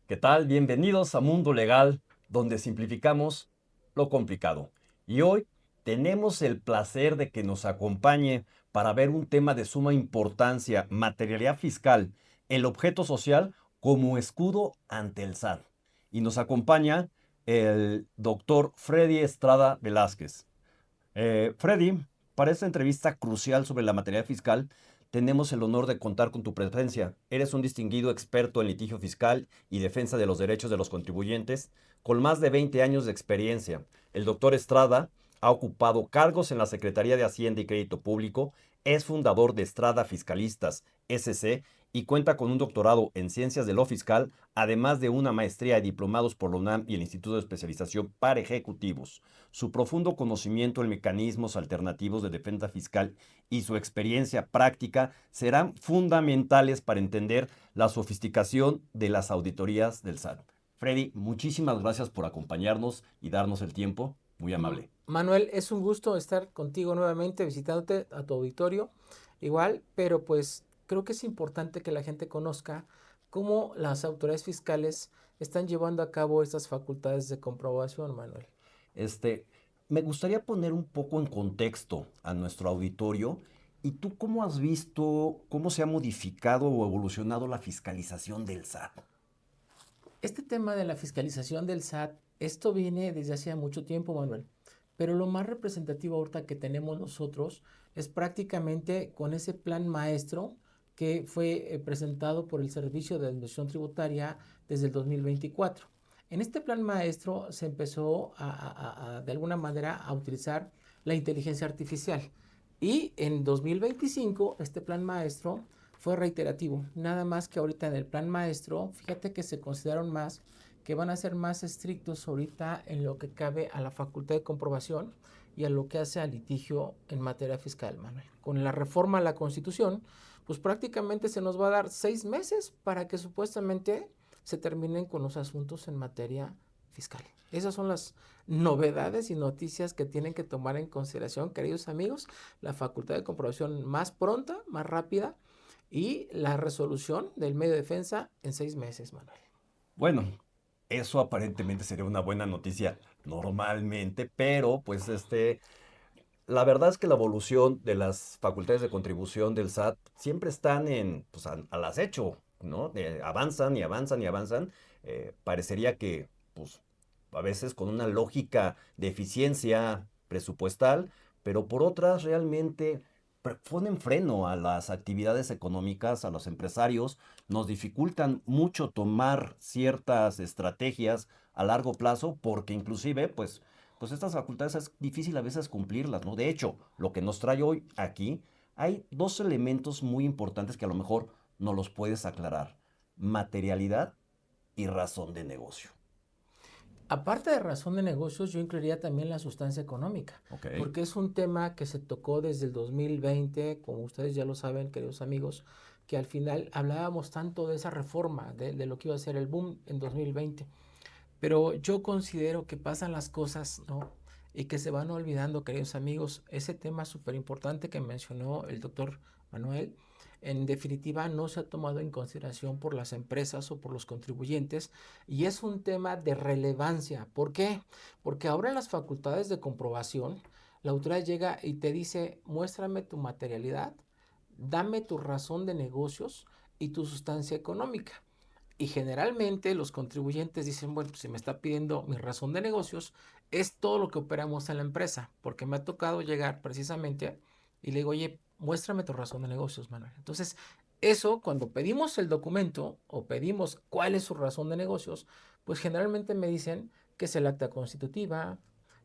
¿Qué tal? Bienvenidos a Mundo Legal, donde simplificamos lo complicado. Y hoy tenemos el placer de que nos acompañe para ver un tema de suma importancia, materialidad fiscal, el objeto social como escudo ante el SAT. Y nos acompaña el doctor Freddy Estrada Velázquez. Freddy, para esta entrevista crucial sobre la materia fiscal, tenemos el honor de contar con tu presencia. Eres un distinguido experto en litigio fiscal y defensa de los derechos de los contribuyentes, con más de 20 años de experiencia. El doctor Estrada ha ocupado cargos en la Secretaría de Hacienda y Crédito Público, es fundador de Estrada Fiscalistas, SC, y cuenta con un doctorado en Ciencias de lo Fiscal, además de una maestría y diplomados por la UNAM y el Instituto de Especialización para Ejecutivos. Su profundo conocimiento en mecanismos alternativos de defensa fiscal y su experiencia práctica serán fundamentales para entender la sofisticación de las auditorías del SAT. Freddy, muchísimas gracias por acompañarnos y darnos el tiempo. Muy amable. Manuel, es un gusto estar contigo nuevamente, visitándote a tu auditorio, igual, pero pues creo que es importante que la gente conozca cómo las autoridades fiscales están llevando a cabo estas facultades de comprobación, Manuel. Este, Me gustaría poner un poco en contexto a nuestro auditorio. ¿Y tú cómo has visto cómo se ha modificado o evolucionado la fiscalización del SAT? Este tema de la fiscalización del SAT, esto viene desde hace mucho tiempo, Manuel, pero lo más representativo ahorita que tenemos nosotros es prácticamente con ese plan maestro que fue presentado por el Servicio de Administración Tributaria desde el 2024. En este plan maestro se empezó de alguna manera a utilizar la inteligencia artificial y en 2025 este plan maestro fue reiterativo. Nada más que ahorita en el plan maestro, fíjate que se consideraron más, que van a ser más estrictos ahorita en lo que cabe a la facultad de comprobación y a lo que hace al litigio en materia fiscal, Manuel. Con la reforma a la Constitución, pues prácticamente se nos va a dar 6 meses para que supuestamente se terminen con los asuntos en materia fiscal. Esas son las novedades y noticias que tienen que tomar en consideración, queridos amigos, la facultad de comprobación más pronta, más rápida y la resolución del medio de defensa en 6 meses, Manuel. Bueno, eso aparentemente sería una buena noticia normalmente, pero pues la verdad es que la evolución de las facultades de contribución del SAT siempre están pues, al acecho, ¿no? Avanzan y avanzan y avanzan. Parecería que, pues, a veces con una lógica de eficiencia presupuestal, pero por otras realmente ponen freno a las actividades económicas, a los empresarios, nos dificultan mucho tomar ciertas estrategias a largo plazo porque inclusive, pues estas facultades es difícil a veces cumplirlas, ¿no? De hecho, lo que nos trae hoy aquí, hay dos elementos muy importantes que a lo mejor no los puedes aclarar. Materialidad y razón de negocio. Aparte de razón de negocios, yo incluiría también la sustancia económica, ¿Ok? porque es un tema que se tocó desde el 2020, como ustedes ya lo saben, queridos amigos, que al final hablábamos tanto de esa reforma, de lo que iba a ser el boom en 2020. Pero yo considero que pasan las cosas, ¿no? Y que se van olvidando, queridos amigos, ese tema súper importante que mencionó el doctor Manuel, en definitiva no se ha tomado en consideración por las empresas o por los contribuyentes y es un tema de relevancia. ¿Por qué? Porque ahora en las facultades de comprobación, la autoridad llega y te dice, muéstrame tu materialidad, dame tu razón de negocios y tu sustancia económica. Y generalmente los contribuyentes dicen, bueno, pues si me está pidiendo mi razón de negocios, es todo lo que operamos en la empresa, porque me ha tocado llegar precisamente y le digo, oye, muéstrame tu razón de negocios, Manuel. Entonces, eso, cuando pedimos el documento o pedimos cuál es su razón de negocios, pues generalmente me dicen que es el acta constitutiva,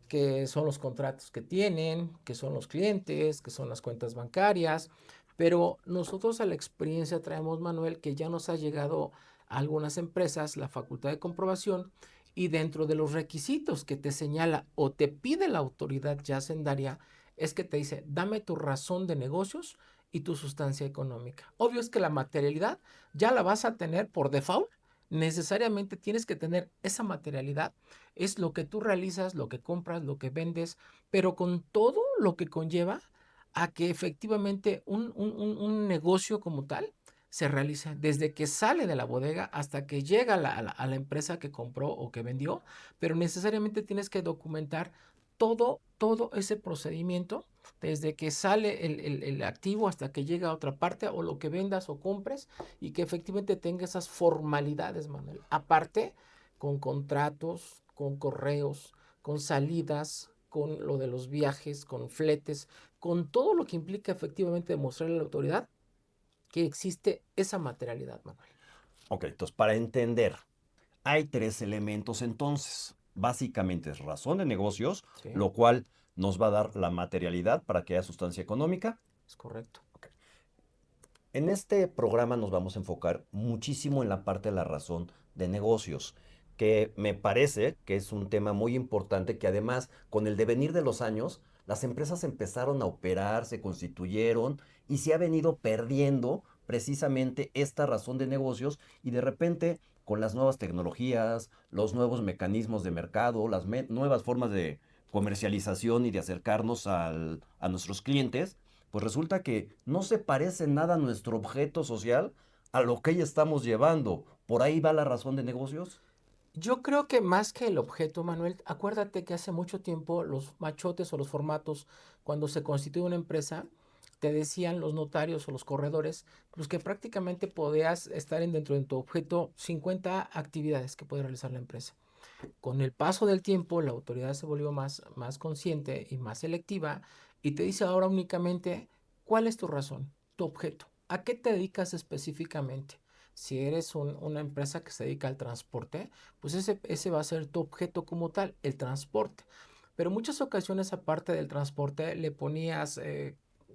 que son los contratos que tienen, que son los clientes, que son las cuentas bancarias, pero nosotros a la experiencia traemos, Manuel, que ya nos ha llegado a algunas empresas la facultad de comprobación y dentro de los requisitos que te señala o te pide la autoridad ya hacendaria es que te dice, dame tu razón de negocios y tu sustancia económica. Obvio es que la materialidad ya la vas a tener por default, necesariamente tienes que tener esa materialidad, es lo que tú realizas, lo que compras, lo que vendes, pero con todo lo que conlleva a que efectivamente un negocio como tal se realiza desde que sale de la bodega hasta que llega a la empresa que compró o que vendió, pero necesariamente tienes que documentar todo ese procedimiento, desde que sale el activo hasta que llega a otra parte o lo que vendas o compres y que efectivamente tenga esas formalidades, Manuel. Aparte, con contratos, con correos, con salidas, con lo de los viajes, con fletes, con todo lo que implica efectivamente demostrarle a la autoridad que existe esa materialidad, Manuel. Ok, entonces para entender, hay tres elementos entonces. Básicamente es razón de negocios, Sí, lo cual nos va a dar la materialidad para que haya sustancia económica. es correcto. Ok. En este programa nos vamos a enfocar muchísimo en la parte de la razón de negocios, que me parece que es un tema muy importante que además con el devenir de los años, las empresas empezaron a operar, se constituyeron y se ha venido perdiendo precisamente esta razón de negocios y de repente con las nuevas tecnologías, los nuevos mecanismos de mercado, las nuevas formas de comercialización y de acercarnos a nuestros clientes, pues resulta que no se parece nada a nuestro objeto social a lo que ya estamos llevando. ¿Por ahí va la razón de negocios? Yo creo que más que el objeto, Manuel, acuérdate que hace mucho tiempo los machotes o los formatos, cuando se constituye una empresa, te decían los notarios o los corredores, pues que prácticamente podías estar dentro de tu objeto 50 actividades que puede realizar la empresa. Con el paso del tiempo, la autoridad se volvió más consciente y más selectiva y te dice ahora únicamente cuál es tu razón, tu objeto, a qué te dedicas específicamente. Si eres una empresa que se dedica al transporte, pues ese va a ser tu objeto como tal, el transporte. Pero en muchas ocasiones, aparte del transporte, le ponías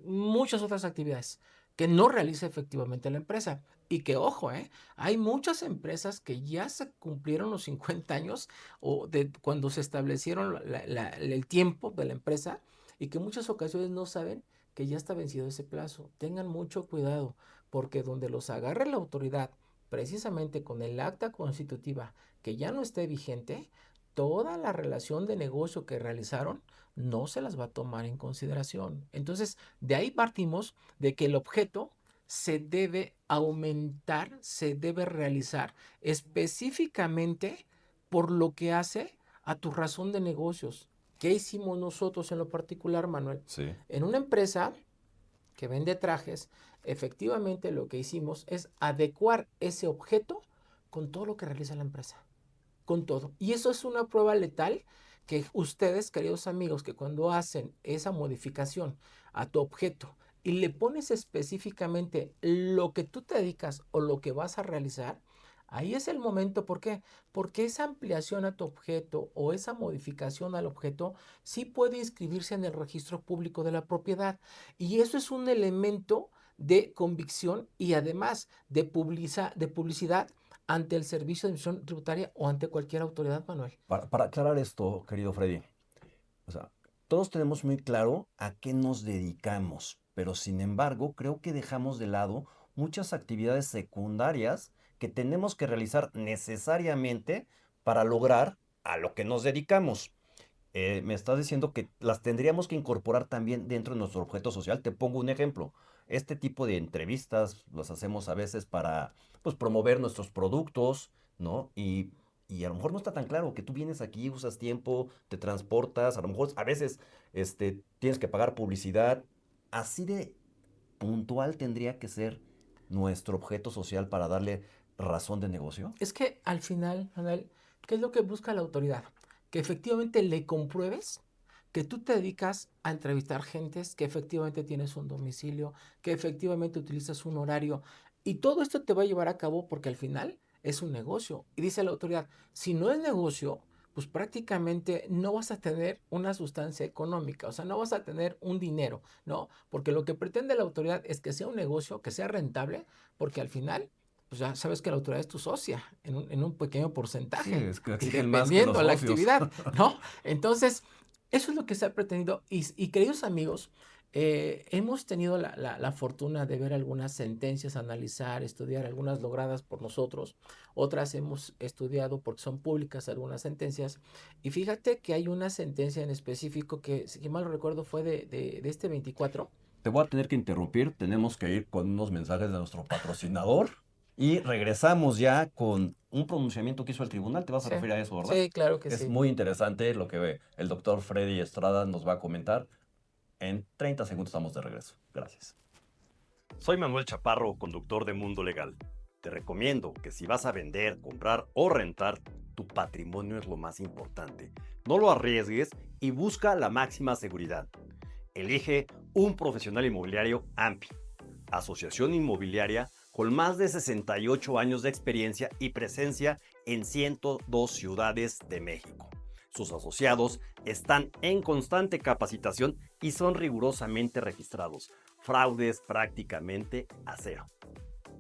muchas otras actividades que no realiza efectivamente la empresa. Y que, ojo, hay muchas empresas que ya se cumplieron los 50 años o de cuando se establecieron el tiempo de la empresa y que en muchas ocasiones no saben que ya está vencido ese plazo. Tengan mucho cuidado, porque donde los agarre la autoridad, precisamente con el acta constitutiva que ya no esté vigente, toda la relación de negocio que realizaron no se las va a tomar en consideración. Entonces, de ahí partimos de que el objeto se debe aumentar, se debe realizar específicamente por lo que hace a tu razón de negocios. ¿Qué hicimos nosotros en lo particular, Manuel? Sí. En una empresa que vende trajes, efectivamente lo que hicimos es adecuar ese objeto con todo lo que realiza la empresa, con todo. Y eso es una prueba letal que ustedes, queridos amigos, que cuando hacen esa modificación a tu objeto y le pones específicamente lo que tú te dedicas o lo que vas a realizar, ahí es el momento. ¿Por qué? Porque esa ampliación a tu objeto o esa modificación al objeto sí puede inscribirse en el registro público de la propiedad. Y eso es un elemento de convicción y además de publicidad ante el Servicio de Administración Tributaria o ante cualquier autoridad, Manuel. Para aclarar esto, querido Freddy, o sea, todos tenemos muy claro a qué nos dedicamos, pero sin embargo creo que dejamos de lado muchas actividades secundarias que tenemos que realizar necesariamente para lograr a lo que nos dedicamos. Me estás diciendo que las tendríamos que incorporar también dentro de nuestro objeto social. Te pongo un ejemplo. Este tipo de entrevistas las hacemos a veces para pues, promover nuestros productos, ¿no? Y a lo mejor no está tan claro que tú vienes aquí, usas tiempo, te transportas, a lo mejor a veces tienes que pagar publicidad. Así de puntual tendría que ser nuestro objeto social para darle razón de negocio. Es que al final, Manuel, ¿qué es lo que busca la autoridad? Que efectivamente le compruebes que tú te dedicas a entrevistar gentes, que efectivamente tienes un domicilio, que efectivamente utilizas un horario. Y todo esto te va a llevar a cabo porque al final es un negocio. Y dice la autoridad, si no es negocio, pues prácticamente no vas a tener una sustancia económica, o sea, no vas a tener un dinero, ¿no? Porque lo que pretende la autoridad es que sea un negocio, que sea rentable, porque al final pues ya sabes que la autoridad es tu socia en un pequeño Sí, porcentaje es que y exigen más que los dependiendo la socios. actividad, ¿no? Entonces, eso es lo que se ha pretendido. Y queridos amigos, hemos tenido la fortuna de ver algunas sentencias, analizar, estudiar, algunas logradas por nosotros, otras hemos estudiado porque son públicas algunas sentencias. Y fíjate que hay una sentencia en específico que, si mal no recuerdo, fue de este 24 te voy a tener que interrumpir. Tenemos que ir con unos mensajes de nuestro patrocinador y regresamos ya con un pronunciamiento que hizo el tribunal. Te vas a Sí, referir a eso, ¿verdad? sí, claro que Es sí. muy interesante lo que el doctor Freddy Estrada nos va a comentar. En 30 segundos estamos de regreso. Gracias. Soy Manuel Chaparro, conductor de Mundo Legal. Te recomiendo que si vas a vender, comprar o rentar, tu patrimonio es lo más importante. No lo arriesgues y busca la máxima seguridad. Elige un profesional inmobiliario AMPI, Asociación Inmobiliaria con más de 68 años de experiencia y presencia en 102 ciudades de México. Sus asociados están en constante capacitación y son rigurosamente registrados. Fraudes prácticamente a cero.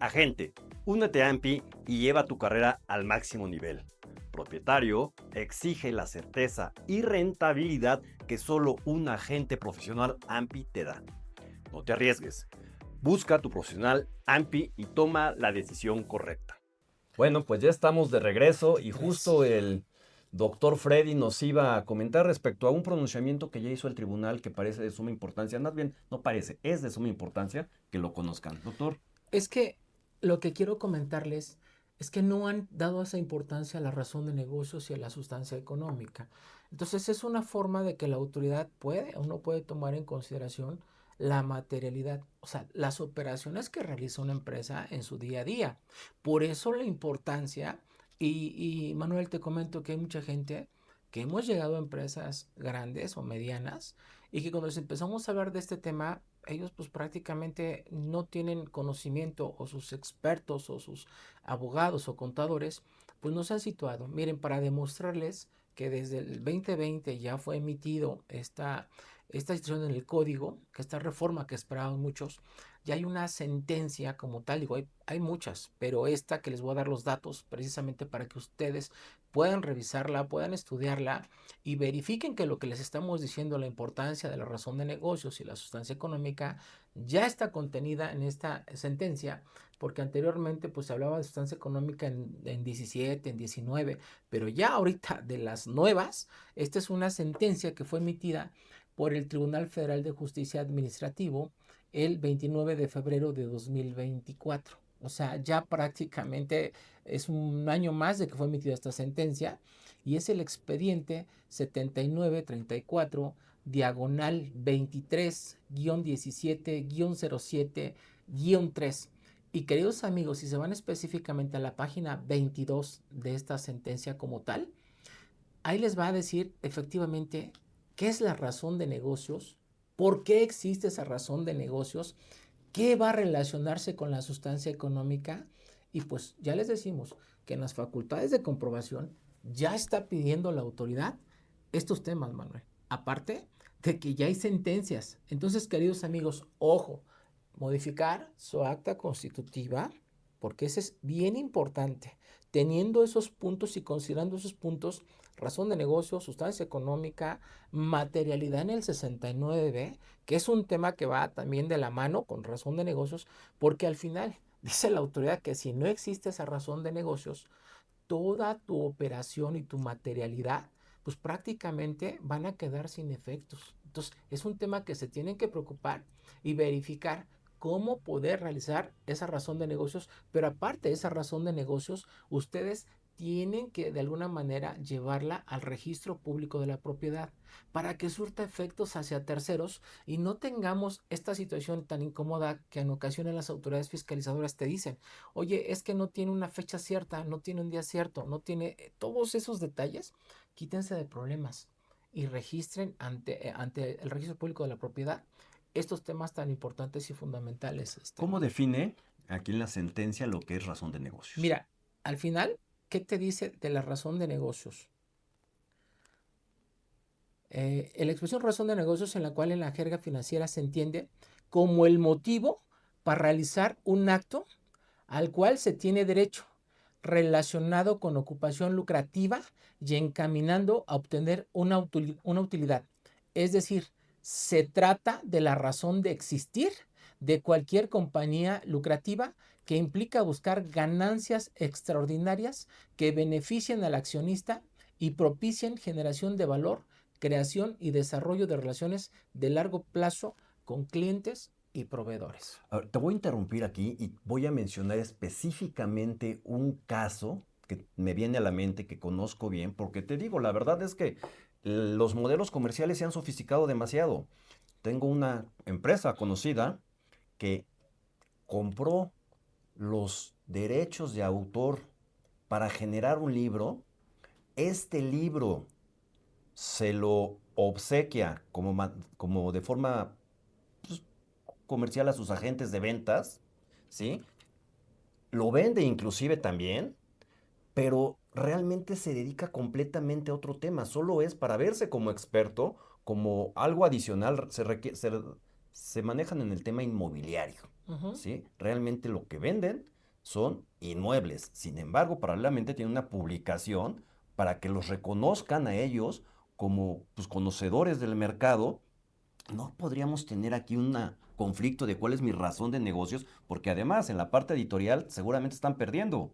Agente, únete a AMPI y lleva tu carrera al máximo nivel. Propietario, exige la certeza y rentabilidad que solo un agente profesional AMPI te da. No te arriesgues. Busca a tu profesional AMPI y toma la decisión correcta. Bueno, pues ya estamos de regreso y justo el doctor Freddy nos iba a comentar respecto a un pronunciamiento que ya hizo el tribunal que parece de suma importancia. Más bien, no parece, es de suma importancia que lo conozcan. Doctor. Es que lo que quiero comentarles es que no han dado esa importancia a la razón de negocios y a la sustancia económica. Entonces es una forma de que la autoridad puede o no puede tomar en consideración la materialidad, o sea, las operaciones que realiza una empresa en su día a día. Por eso la importancia, y Manuel, te comento que hay mucha gente que hemos llegado a empresas grandes o medianas y que cuando les empezamos a hablar de este tema, ellos pues prácticamente no tienen conocimiento, o sus expertos o sus abogados o contadores pues no se han situado. Miren, para demostrarles que desde el 2020 ya fue emitido esta situación en el código, que esta reforma que esperaban muchos, ya hay una sentencia como tal, digo, hay muchas, pero esta que les voy a dar los datos precisamente para que ustedes puedan revisarla, puedan estudiarla y verifiquen que lo que les estamos diciendo, la importancia de la razón de negocios y la sustancia económica, ya está contenida en esta sentencia, porque anteriormente pues se hablaba de sustancia económica en 17, en 19, pero ya ahorita de las nuevas, esta es una sentencia que fue emitida por el Tribunal Federal de Justicia Administrativo el 29 de febrero de 2024. O sea, ya prácticamente es un año más de que fue emitida esta sentencia y es el expediente 7934 diagonal 23-17-07-3. Y queridos amigos, si se van específicamente a la página 22 de esta sentencia como tal, ahí les va a decir efectivamente qué es la razón de negocios, por qué existe esa razón de negocios, qué va a relacionarse con la sustancia económica. Y pues ya les decimos que en las facultades de comprobación ya está pidiendo la autoridad estos temas, Manuel. Aparte de que ya hay sentencias. Entonces, queridos amigos, ojo, modificar su acta constitutiva, porque eso es bien importante. Teniendo esos puntos y considerando esos puntos, razón de negocio, sustancia económica, materialidad en el 69, que es un tema que va también de la mano con razón de negocios, porque al final dice la autoridad que si no existe esa razón de negocios, toda tu operación y tu materialidad, pues prácticamente van a quedar sin efectos. Entonces, es un tema que se tienen que preocupar y verificar cómo poder realizar esa razón de negocios, pero aparte de esa razón de negocios, ustedes tienen que de alguna manera llevarla al registro público de la propiedad para que surta efectos hacia terceros y no tengamos esta situación tan incómoda que en ocasiones las autoridades fiscalizadoras te dicen, oye, es que no tiene una fecha cierta, no tiene un día cierto, no tiene todos esos detalles, quítense de problemas y registren ante el registro público de la propiedad estos temas tan importantes y fundamentales. ¿Cómo define aquí en la sentencia lo que es razón de negocios? Mira, al final, ¿qué te dice de la razón de negocios? La expresión razón de negocios en la cual en la jerga financiera se entiende como el motivo para realizar un acto al cual se tiene derecho relacionado con ocupación lucrativa y encaminando a obtener una utilidad. Es decir, se trata de la razón de existir de cualquier compañía lucrativa que implica buscar ganancias extraordinarias que beneficien al accionista y propicien generación de valor, creación y desarrollo de relaciones de largo plazo con clientes y proveedores. A ver, te voy a interrumpir aquí y voy a mencionar específicamente un caso que me viene a la mente, que conozco bien, porque te digo, la verdad es que los modelos comerciales se han sofisticado demasiado. Tengo una empresa conocida que compró los derechos de autor para generar un libro. Este libro se lo obsequia como de forma pues, comercial a sus agentes de ventas, ¿sí? Lo vende inclusive también, pero realmente se dedica completamente a otro tema. Solo es para verse como experto, como algo adicional, se manejan en el tema inmobiliario, Ujú. ¿sí? Realmente lo que venden son inmuebles. Sin embargo, paralelamente tiene una publicación para que los reconozcan a ellos como pues, conocedores del mercado. No podríamos tener aquí un conflicto de cuál es mi razón de negocios, porque además en la parte editorial seguramente están perdiendo.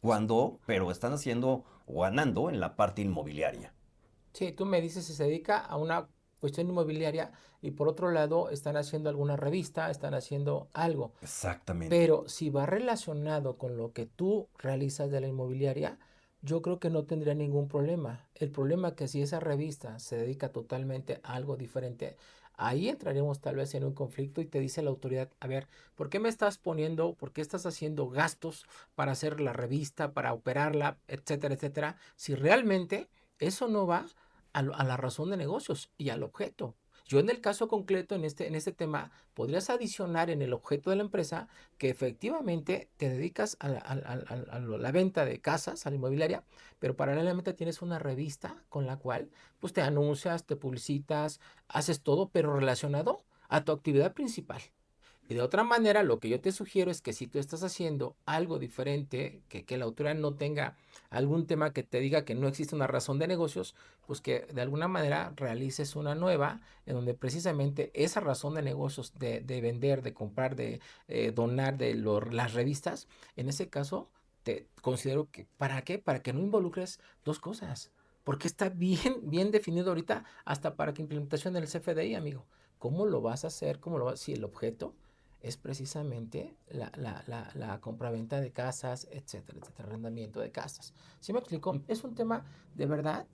Cuando, pero están haciendo o ganando en la parte inmobiliaria. Sí, tú me dices si se dedica a una cuestión inmobiliaria y por otro lado están haciendo alguna revista, están haciendo algo. Exactamente. Pero si va relacionado con lo que tú realizas de la inmobiliaria, yo creo que no tendría ningún problema. El problema es que si esa revista se dedica totalmente a algo diferente, ahí entraremos tal vez en un conflicto y te dice la autoridad, a ver, ¿por qué me estás poniendo, por qué estás haciendo gastos para hacer la revista, para operarla, etcétera, etcétera? Si realmente eso no va a la razón de negocios y al objeto. Yo en el caso concreto, en este tema, podrías adicionar en el objeto de la empresa que efectivamente te dedicas a la venta de casas, a la inmobiliaria, pero paralelamente tienes una revista con la cual pues te anuncias, te publicitas, haces todo, pero relacionado a tu actividad principal. Y de otra manera, lo que yo te sugiero es que si tú estás haciendo algo diferente, que la autoridad no tenga algún tema que te diga que no existe una razón de negocios, pues que de alguna manera realices una nueva en donde precisamente esa razón de negocios de vender, de comprar, de donar las revistas, en ese caso te considero que, ¿para qué? Para que no involucres dos cosas. Porque está bien, bien definido ahorita hasta para que implementación del CFDI, amigo. ¿Cómo lo vas a hacer? ¿Cómo lo vas? Si el objeto es precisamente la compraventa de casas, etcétera, etcétera, arrendamiento de casas. ¿Sí me explico? Es un tema de verdad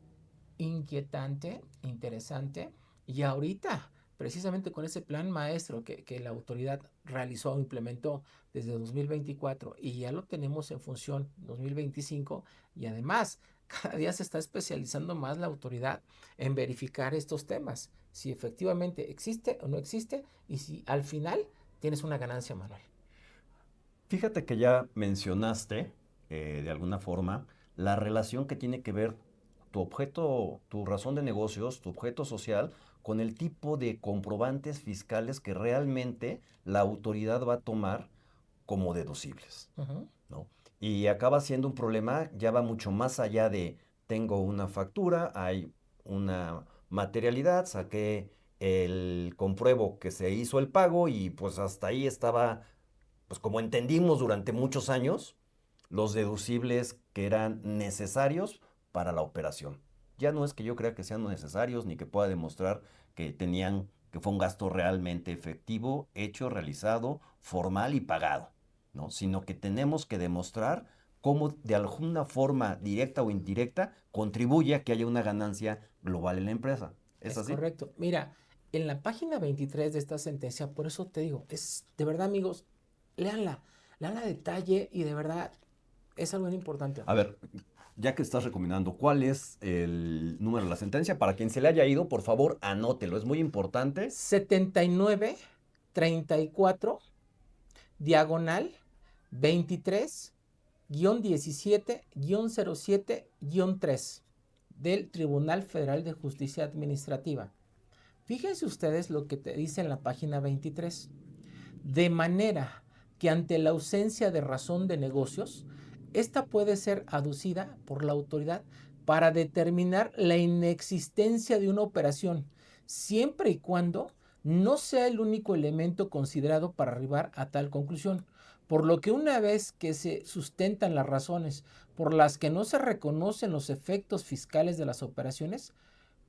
inquietante, interesante, y ahorita, precisamente con ese plan maestro que la autoridad realizó o implementó desde 2024 y ya lo tenemos en función 2025, y además cada día se está especializando más la autoridad en verificar estos temas, si efectivamente existe o no existe y si al final tienes una ganancia, Manuel. Fíjate que ya mencionaste, de alguna forma, la relación que tiene que ver tu objeto, tu razón de negocios, tu objeto social, con el tipo de comprobantes fiscales que realmente la autoridad va a tomar como deducibles, Ujú. ¿no? Y acaba siendo un problema, ya va mucho más allá de tengo una factura, hay una materialidad, saqué el compruebo que se hizo el pago y pues hasta ahí estaba, pues como entendimos durante muchos años, los deducibles que eran necesarios para la operación. Ya no es que yo crea que sean necesarios ni que pueda demostrar que fue un gasto realmente efectivo, hecho, realizado, formal y pagado, ¿no? Sino que tenemos que demostrar cómo de alguna forma directa o indirecta contribuye a que haya una ganancia global en la empresa. ¿Es Es así? correcto. Mira, en la página 23 de esta sentencia, por eso te digo, es de verdad, amigos, léanla, léanla a detalle y de verdad es algo bien importante. A ver, ya que estás recomendando, ¿cuál es el número de la sentencia? Para quien se le haya ido, por favor, anótelo. Es muy importante. 7934 diagonal 23-17-07-3 del Tribunal Federal de Justicia Administrativa. Fíjense ustedes lo que te dice en la página 23. De manera que ante la ausencia de razón de negocios, esta puede ser aducida por la autoridad para determinar la inexistencia de una operación, siempre y cuando no sea el único elemento considerado para arribar a tal conclusión. Por lo que una vez que se sustentan las razones por las que no se reconocen los efectos fiscales de las operaciones,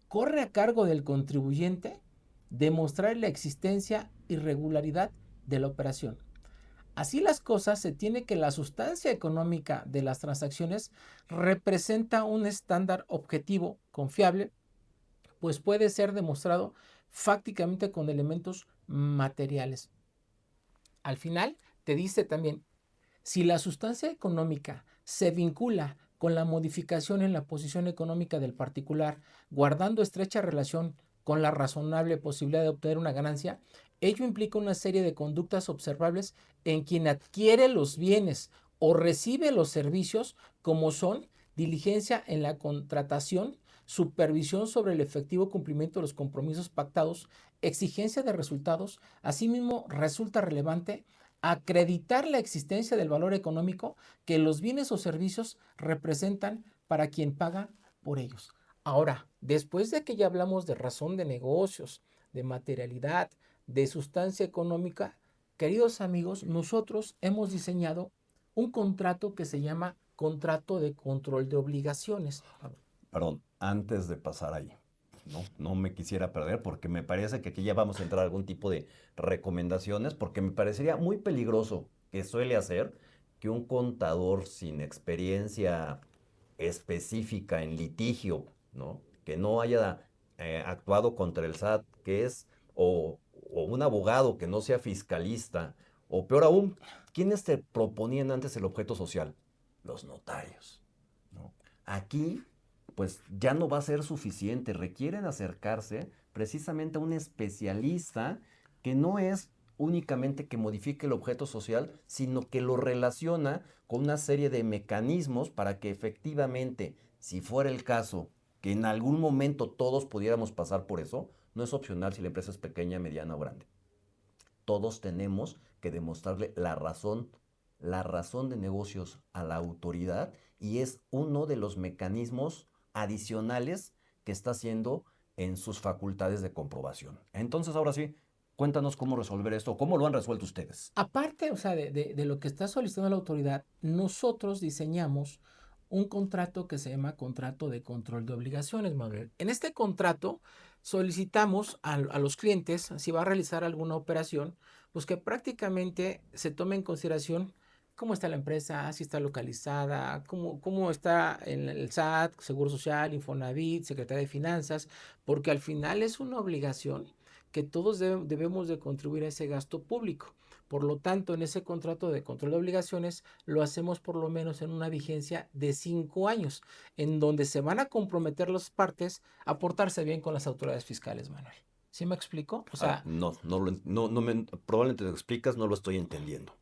corre a cargo del contribuyente demostrar la existencia, irregularidad de la operación. Así las cosas, se tiene que la sustancia económica de las transacciones representa un estándar objetivo, confiable, pues puede ser demostrado fácticamente con elementos materiales. Al final, te dice también, si la sustancia económica se vincula con la modificación en la posición económica del particular, guardando estrecha relación con la razonable posibilidad de obtener una ganancia, ello implica una serie de conductas observables en quien adquiere los bienes o recibe los servicios, como son diligencia en la contratación, supervisión sobre el efectivo cumplimiento de los compromisos pactados, exigencia de resultados. Asimismo, resulta relevante acreditar la existencia del valor económico que los bienes o servicios representan para quien paga por ellos. Ahora, después de que ya hablamos de razón de negocios, de materialidad, de sustancia económica, queridos amigos, nosotros hemos diseñado un contrato que se llama contrato de control de obligaciones. Perdón, antes de pasar ahí, no me quisiera perder porque me parece que aquí ya vamos a entrar a algún tipo de recomendaciones porque me parecería muy peligroso que suele hacer que un contador sin experiencia específica en litigio, ¿no? Que no haya actuado contra el SAT, o un abogado que no sea fiscalista, o peor aún, ¿quiénes te proponían antes el objeto social? Los notarios, ¿no? Aquí pues ya no va a ser suficiente. Requieren acercarse precisamente a un especialista que no es únicamente que modifique el objeto social, sino que lo relaciona con una serie de mecanismos para que efectivamente, si fuera el caso, que en algún momento todos pudiéramos pasar por eso, no es opcional si la empresa es pequeña, mediana o grande. Todos tenemos que demostrarle la razón de negocios a la autoridad y es uno de los mecanismos adicionales que está haciendo en sus facultades de comprobación. Entonces, ahora sí, cuéntanos cómo resolver esto, cómo lo han resuelto ustedes. Aparte, o sea, de lo que está solicitando la autoridad, nosotros diseñamos un contrato que se llama contrato de control de obligaciones, Manuel. En este contrato solicitamos a los clientes, si va a realizar alguna operación, pues que prácticamente se tome en consideración cómo está la empresa, si está localizada, cómo está en el SAT, Seguro Social, Infonavit, Secretaría de Finanzas, porque al final es una obligación que todos debemos de contribuir a ese gasto público. Por lo tanto, en ese contrato de control de obligaciones lo hacemos por lo menos en una vigencia de 5 años, en donde se van a comprometer las partes a portarse bien con las autoridades fiscales, Manuel. ¿Sí me explico? O A ver, sea, probablemente te explicas, no lo estoy entendiendo.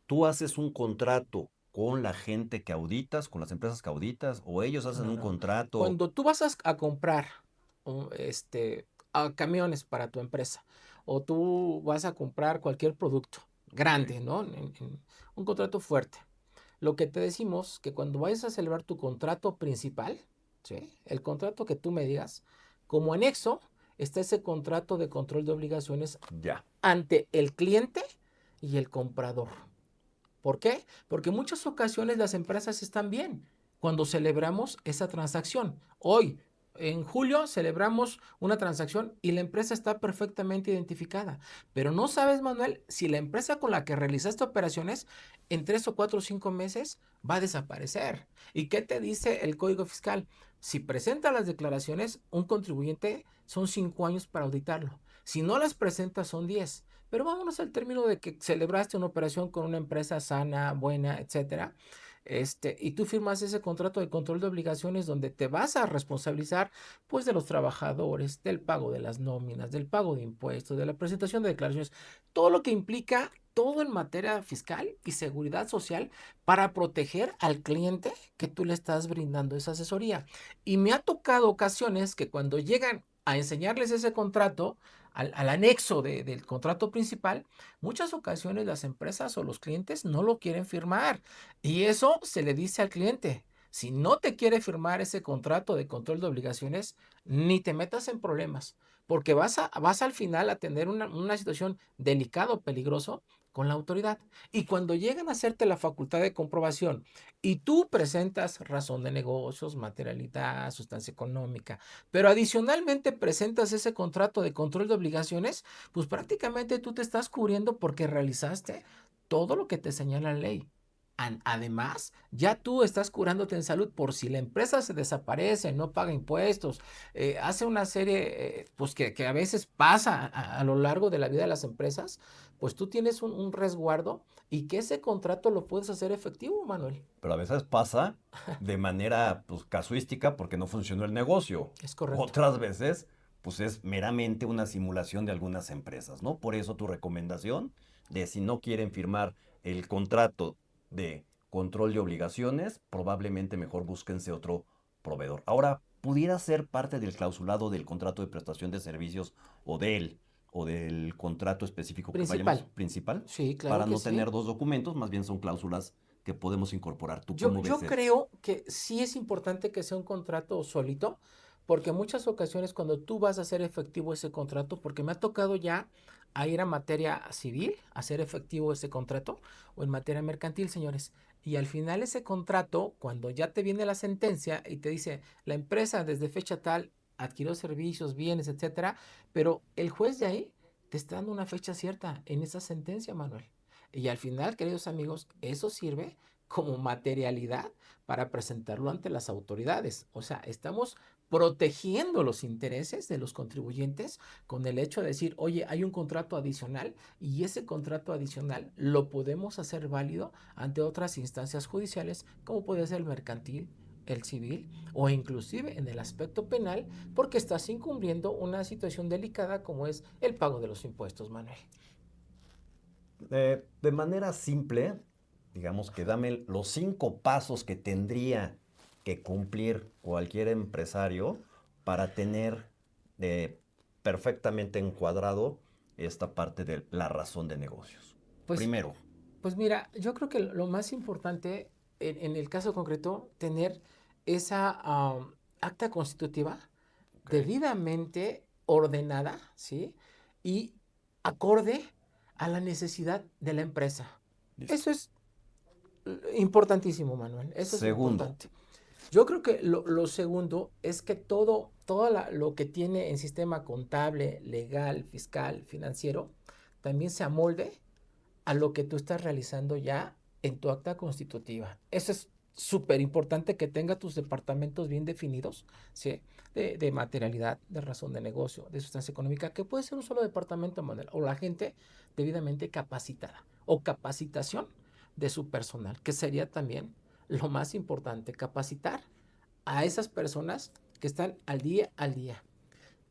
Tú haces un contrato con la gente que auditas, con las empresas que auditas, o ellos hacen no, un no. contrato. Cuando tú vas a comprar camiones para tu empresa o tú vas a comprar cualquier producto Ok. grande, ¿no? Un contrato fuerte. Lo que te decimos que cuando vayas a celebrar tu contrato principal, ¿sí? El contrato que tú me digas, como anexo está ese contrato de control de obligaciones Ya. ante el cliente y el comprador. ¿Por qué? Porque en muchas ocasiones las empresas están bien cuando celebramos esa transacción. Hoy, en julio, celebramos una transacción y la empresa está perfectamente identificada. Pero no sabes, Manuel, si la empresa con la que realizaste operaciones en 3 o 4 o 5 meses va a desaparecer. ¿Y qué te dice el Código Fiscal? Si presenta las declaraciones, un contribuyente son 5 años para auditarlo. Si no las presenta, son 10. Pero vámonos al término de que celebraste una operación con una empresa sana, buena, etcétera. Y tú firmas ese contrato de control de obligaciones donde te vas a responsabilizar pues de los trabajadores, del pago de las nóminas, del pago de impuestos, de la presentación de declaraciones, todo lo que implica todo en materia fiscal y seguridad social para proteger al cliente que tú le estás brindando esa asesoría. Y me ha tocado ocasiones que cuando llegan a enseñarles ese contrato, al anexo del contrato principal, muchas ocasiones las empresas o los clientes no lo quieren firmar. Y eso se le dice al cliente. Si no te quiere firmar ese contrato de control de obligaciones, ni te metas en problemas, porque vas al final a tener una situación delicada o peligroso con la autoridad. Y cuando llegan a hacerte la facultad de comprobación y tú presentas razón de negocios, materialidad, sustancia económica, pero adicionalmente presentas ese contrato de control de obligaciones, pues prácticamente tú te estás cubriendo porque realizaste todo lo que te señala la ley. Además, ya tú estás curándote en salud por si la empresa se desaparece, no paga impuestos, hace una serie, pues que a veces pasa a lo largo de la vida de las empresas, pues tú tienes un resguardo y que ese contrato lo puedes hacer efectivo, Manuel. Pero a veces pasa de manera pues, casuística porque no funcionó el negocio. Es correcto. Otras veces, pues es meramente una simulación de algunas empresas, ¿no? Por eso tu recomendación de si no quieren firmar el contrato de control de obligaciones, probablemente mejor búsquense otro proveedor. Ahora, ¿pudiera ser parte del clausulado del contrato de prestación de servicios o del contrato específico que vayamos Principal. principal? Sí, claro Para que no sí. tener dos documentos, más bien son cláusulas que podemos incorporar. ¿Tú Yo, cómo ves yo eso? creo que sí es importante que sea un contrato solito, porque en muchas ocasiones cuando tú vas a hacer efectivo ese contrato, porque me ha tocado ya a ir a materia civil, a hacer efectivo ese contrato, o en materia mercantil, señores. Y al final ese contrato, cuando ya te viene la sentencia y te dice, la empresa desde fecha tal adquirió servicios, bienes, etcétera, pero el juez de ahí te está dando una fecha cierta en esa sentencia, Manuel. Y al final, queridos amigos, eso sirve como materialidad para presentarlo ante las autoridades. O sea, estamos protegiendo los intereses de los contribuyentes con el hecho de decir, oye, hay un contrato adicional y ese contrato adicional lo podemos hacer válido ante otras instancias judiciales, como puede ser el mercantil, el civil o inclusive en el aspecto penal, porque estás incumpliendo una situación delicada como es el pago de los impuestos, Manuel. De manera simple, digamos que dame los 5 pasos que tendría que cumplir cualquier empresario para tener eh, perfectamente encuadrado esta parte de la razón de negocios. Pues Primero, Pues mira, yo creo que lo más importante en el caso concreto, tener esa acta constitutiva ok, debidamente ordenada, ¿sí? Y acorde a la necesidad de la empresa. listo. Eso es importantísimo, Manuel. Eso es Segundo, importante. Yo creo que lo segundo es que todo lo que tiene en sistema contable, legal, fiscal, financiero, también se amolde a lo que tú estás realizando ya en tu acta constitutiva. Eso es súper importante que tenga tus departamentos bien definidos, ¿sí? De materialidad, de razón de negocio, de sustancia económica, que puede ser un solo departamento, Manuel, o la gente debidamente capacitada, o capacitación de su personal, que sería también lo más importante, capacitar a esas personas que están al día al día.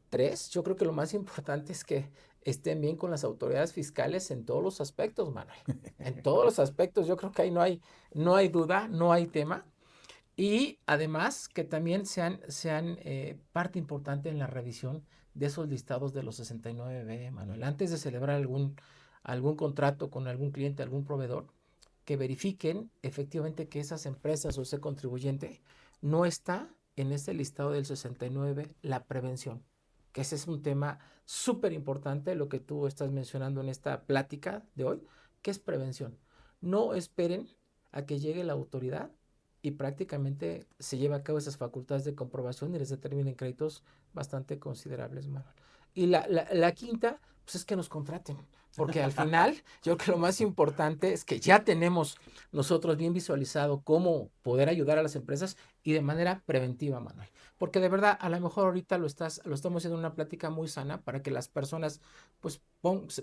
Tres, yo creo que lo más importante es que estén bien con las autoridades fiscales en todos los aspectos, Manuel. En todos los aspectos, yo creo que ahí no hay duda, no hay tema. Y además que también sean parte importante en la revisión de esos listados de los 69B, Manuel. Antes de celebrar algún contrato con algún cliente, algún proveedor, que verifiquen efectivamente que esas empresas o ese contribuyente no está en ese listado del 69 la prevención, que ese es un tema súper importante, lo que tú estás mencionando en esta plática de hoy, que es prevención. No esperen a que llegue la autoridad y prácticamente se lleve a cabo esas facultades de comprobación y les determinen créditos bastante considerables, Manuel. Y la quinta, pues es que nos contraten, porque al final yo creo que lo más importante es que ya tenemos nosotros bien visualizado cómo poder ayudar a las empresas y de manera preventiva, Manuel. Porque de verdad, a lo mejor ahorita lo estamos haciendo en una plática muy sana para que las personas pues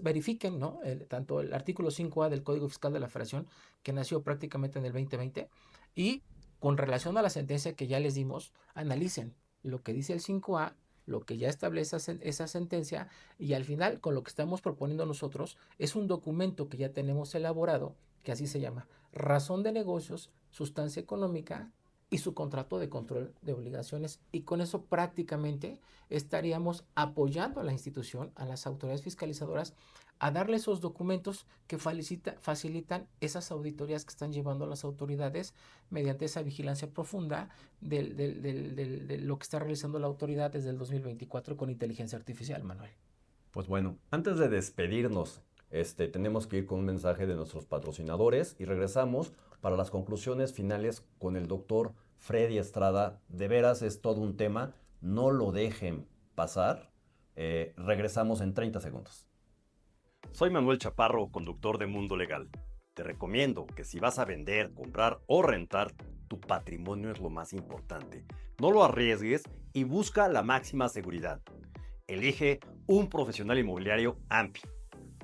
verifiquen, ¿no? Tanto el artículo 5A del Código Fiscal de la Federación, que nació prácticamente en el 2020, y con relación a la sentencia que ya les dimos, analicen lo que dice el 5A, lo que ya establece esa sentencia, y al final con lo que estamos proponiendo nosotros es un documento que ya tenemos elaborado, que así se llama, razón de negocios, sustancia económica y su contrato de control de obligaciones. Y con eso prácticamente estaríamos apoyando a la institución, a las autoridades fiscalizadoras, a darle esos documentos que facilitan esas auditorías que están llevando las autoridades mediante esa vigilancia profunda de lo que está realizando la autoridad desde el 2024 con inteligencia artificial, Manuel. Pues bueno, antes de despedirnos, tenemos que ir con un mensaje de nuestros patrocinadores y regresamos para las conclusiones finales con el doctor Freddy Estrada. De veras es todo un tema, no lo dejen pasar. Regresamos en 30 segundos. Soy Manuel Chaparro, conductor de Mundo Legal. Te recomiendo que si vas a vender, comprar o rentar, tu patrimonio es lo más importante. No lo arriesgues y busca la máxima seguridad. Elige un profesional inmobiliario AMPI,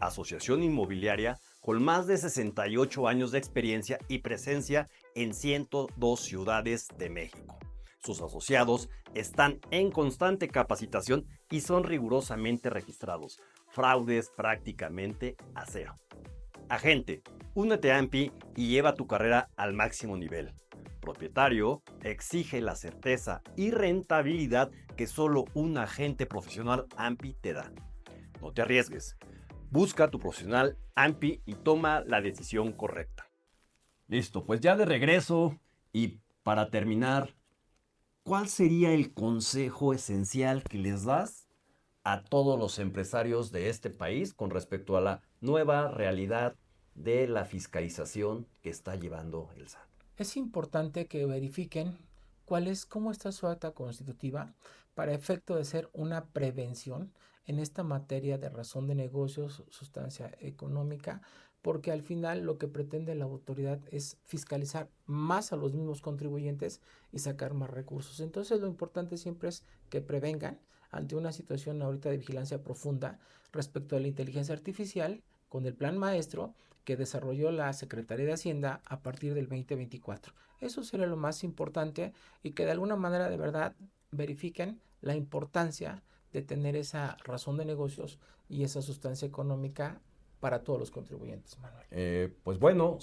Asociación Inmobiliaria con más de 68 años de experiencia y presencia en 102 ciudades de México. Sus asociados están en constante capacitación y son rigurosamente registrados. Fraudes prácticamente a cero. Agente, únete a AMPI y lleva tu carrera al máximo nivel. Propietario, exige la certeza y rentabilidad que solo un agente profesional AMPI te da. No te arriesgues. Busca a tu profesional AMPI y toma la decisión correcta. Listo, pues ya de regreso y para terminar, ¿cuál sería el consejo esencial que les das a todos los empresarios de este país con respecto a la nueva realidad de la fiscalización que está llevando el SAT? Es importante que verifiquen cómo está su acta constitutiva para efecto de ser una prevención en esta materia de razón de negocios, sustancia económica, porque al final lo que pretende la autoridad es fiscalizar más a los mismos contribuyentes y sacar más recursos. Entonces lo importante siempre es que prevengan ante una situación ahorita de vigilancia profunda respecto a la inteligencia artificial con el plan maestro que desarrolló la Secretaría de Hacienda a partir del 2024. Eso sería lo más importante y que de alguna manera de verdad verifiquen la importancia de tener esa razón de negocios y esa sustancia económica para todos los contribuyentes, Manuel. Pues bueno,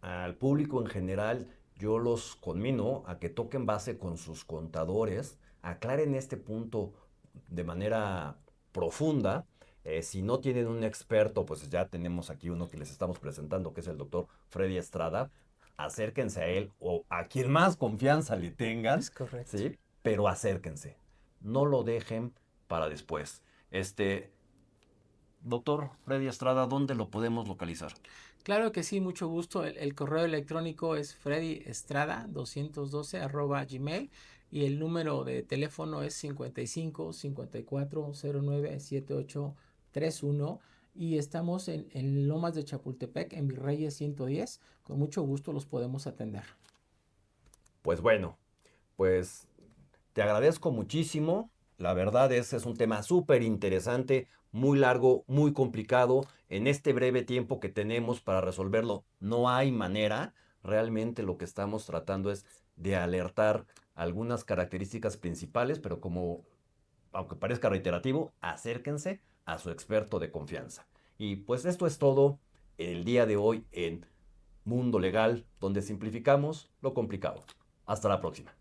al público en general yo los conmino a que toquen base con sus contadores, aclaren este punto de manera profunda. Si no tienen un experto, pues ya tenemos aquí uno que les estamos presentando, que es el doctor Freddy Estrada. Acérquense a él o a quien más confianza le tengan. Es correcto. ¿Sí? Pero acérquense. No lo dejen para después. Doctor Freddy Estrada, ¿dónde lo podemos localizar? Claro que sí, mucho gusto. El correo electrónico es freddyestrada212@gmail y el número de teléfono es 55 54 09 7831 y estamos en Lomas de Chapultepec, en Virreyes 110. Con mucho gusto los podemos atender. Pues bueno, pues te agradezco muchísimo. La verdad es un tema súper interesante, muy largo, muy complicado. En este breve tiempo que tenemos para resolverlo, no hay manera. Realmente lo que estamos tratando es de alertar algunas características principales, pero como, aunque parezca reiterativo, acérquense a su experto de confianza. Y pues esto es todo el día de hoy en Mundo Legal, donde simplificamos lo complicado. Hasta la próxima.